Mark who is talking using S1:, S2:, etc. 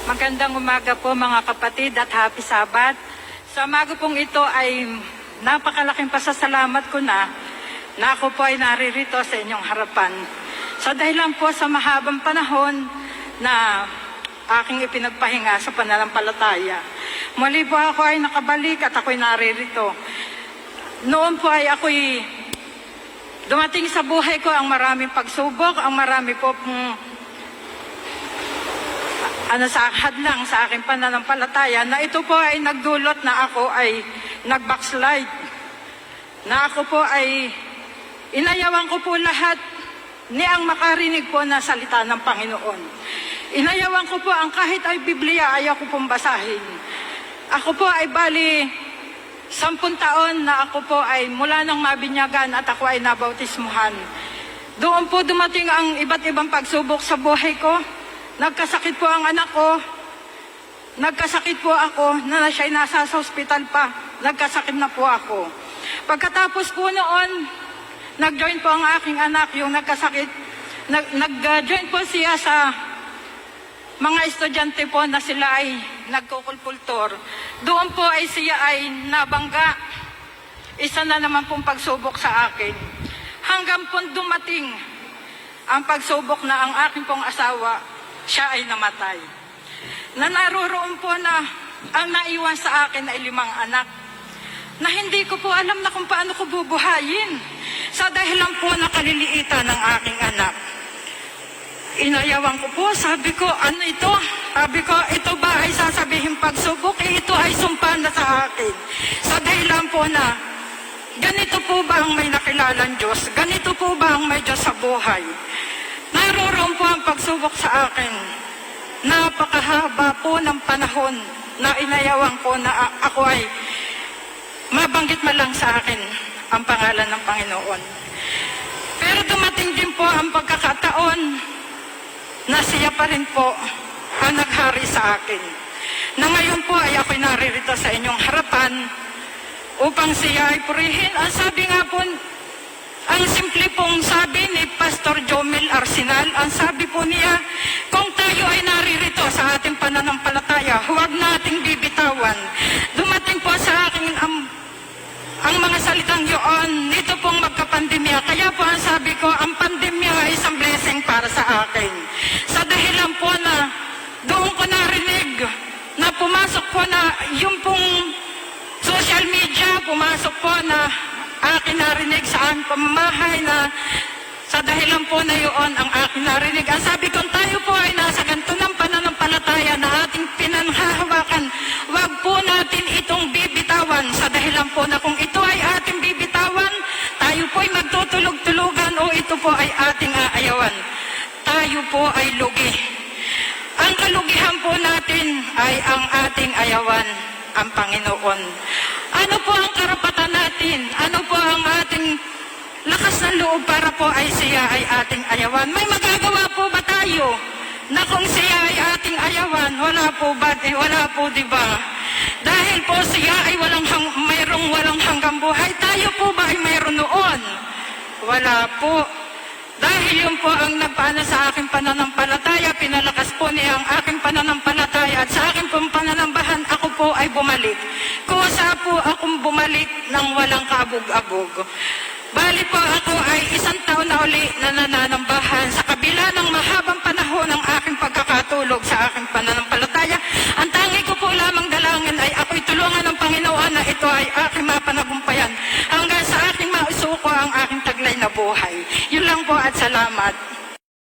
S1: Magandang umaga po mga kapatid at happy Sabat. Sa umaga pong ito ay napakalaking pasasalamat ko na ako po ay naririto sa inyong harapan. Sa dahilan po sa mahabang panahon na aking ipinagpahinga sa pananampalataya. Muli po ako ay nakabalik at ako'y naririto. Noon po ay ako'y dumating sa buhay ko ang maraming pagsubok, ang marami po sa hadlang sa aking pananampalataya na ito po ay nagdulot na ako ay nag-backslide. Na ako po ay inayawan ko po lahat ni ang makarinig po na salita ng Panginoon. Inayawan ko po ang kahit ay Biblia ayaw ko pong basahin. Ako po ay bali 10 taon na ako po ay mula nang mabinyagan at ako ay nabautismuhan. Doon po dumating ang iba't ibang pagsubok sa buhay ko. Nagkasakit po ang anak ko. Nagkasakit po ako na siya'y nasa sa ospital pa. Nagkasakit na po ako. Pagkatapos po noon, nag-join po ang aking anak, yung nagkasakit. Nag-join po siya sa mga estudyante po na sila ay nagkukulpultor. Doon po ay siya ay nabangga. Isa na naman pong pagsubok sa akin. Hanggang po dumating ang pagsubok na ang aking pong asawa, siya ay namatay. Na naroon po na ang naiwan sa akin ay 5 anak. Na hindi ko po alam na kung paano ko bubuhayin. Sa dahilan po na kaliliitan ng aking anak. Inayawan ko po, sabi ko, ano ito? Sabi ko, ito ba ay sasabihin pagsubok? Ito ay sumpa na sa akin. Sa dahilan po na, ganito po ba ang may nakilalang Diyos? Ganito po ba ang may Diyos sa buhay? Naroon po ang pagsubok sa akin. Napakahaba po ng panahon na inayawan ko na ako ay mabanggit man lang sa akin ang pangalan ng Panginoon. Pero dumating din po ang pagkakataon na siya pa rin po ang naghari sa akin. Na ngayon po ay ako'y naririto sa inyong harapan upang siya ay purihin. Ang sabi nga po, ang simple pong sabi ni Pastor Jomel Arsenal, ang sabi po niya, kung tayo ay naririto sa ating pananampalataya, huwag nating bibitawan. Dumating po sa akin ang mga salitang yun, nito pong magkapandemya. Kaya po ang sabi ko, ang pandemya ay isang blessing para sa akin. Sa dahilan po na doon ko narinig na pumasok po na yung pong social media, pumasok po na akin narinig sa aking pamamahay na sa dahilan po na yun ang akin narinig. Ang sabi ko, tayo po ay nasa ganito ng pananampalataya na ating pinanghahawakan. Huwag po natin itong bibitawan sa dahilan po na kung ito ay ating bibitawan, tayo po ay magtutulog-tulugan o ito po ay ating aayawan. Tayo po ay lugi. Ang kalugihan po natin ay ang ating ayawan, ang Panginoon. Ano po ang karapatan natin? Ano po ang ating lakas ng loob para po ay siya ay ating ayawan? May magagawa po ba tayo na kung siya ay ating ayawan? Wala po ba? Wala po, diba? Dahil po siya ay mayroong walang hanggang buhay. Tayo po ba ay mayroon noon? Wala po. Dahil yun po ang nagpaana sa aking pananampalataya, pinalakas po niya ang aking pananampalataya at sa aking pong pananambahan, ako po ay bumalik. Kusa po akong bumalik ng walang kabog-abog. Bali po ako ay 1 taon na uli na nananambahan sa kabila ng mahabang panahon ng aking pagkakatulog sa aking pananampalataya. Ang tangi ko po lamang dalangin ay ako'y tulungan ng Panginoon na ito ay aking mapanagumpayan hanggang sa aking mausuko ang aking taglay na buhay. Yun lang po at salamat.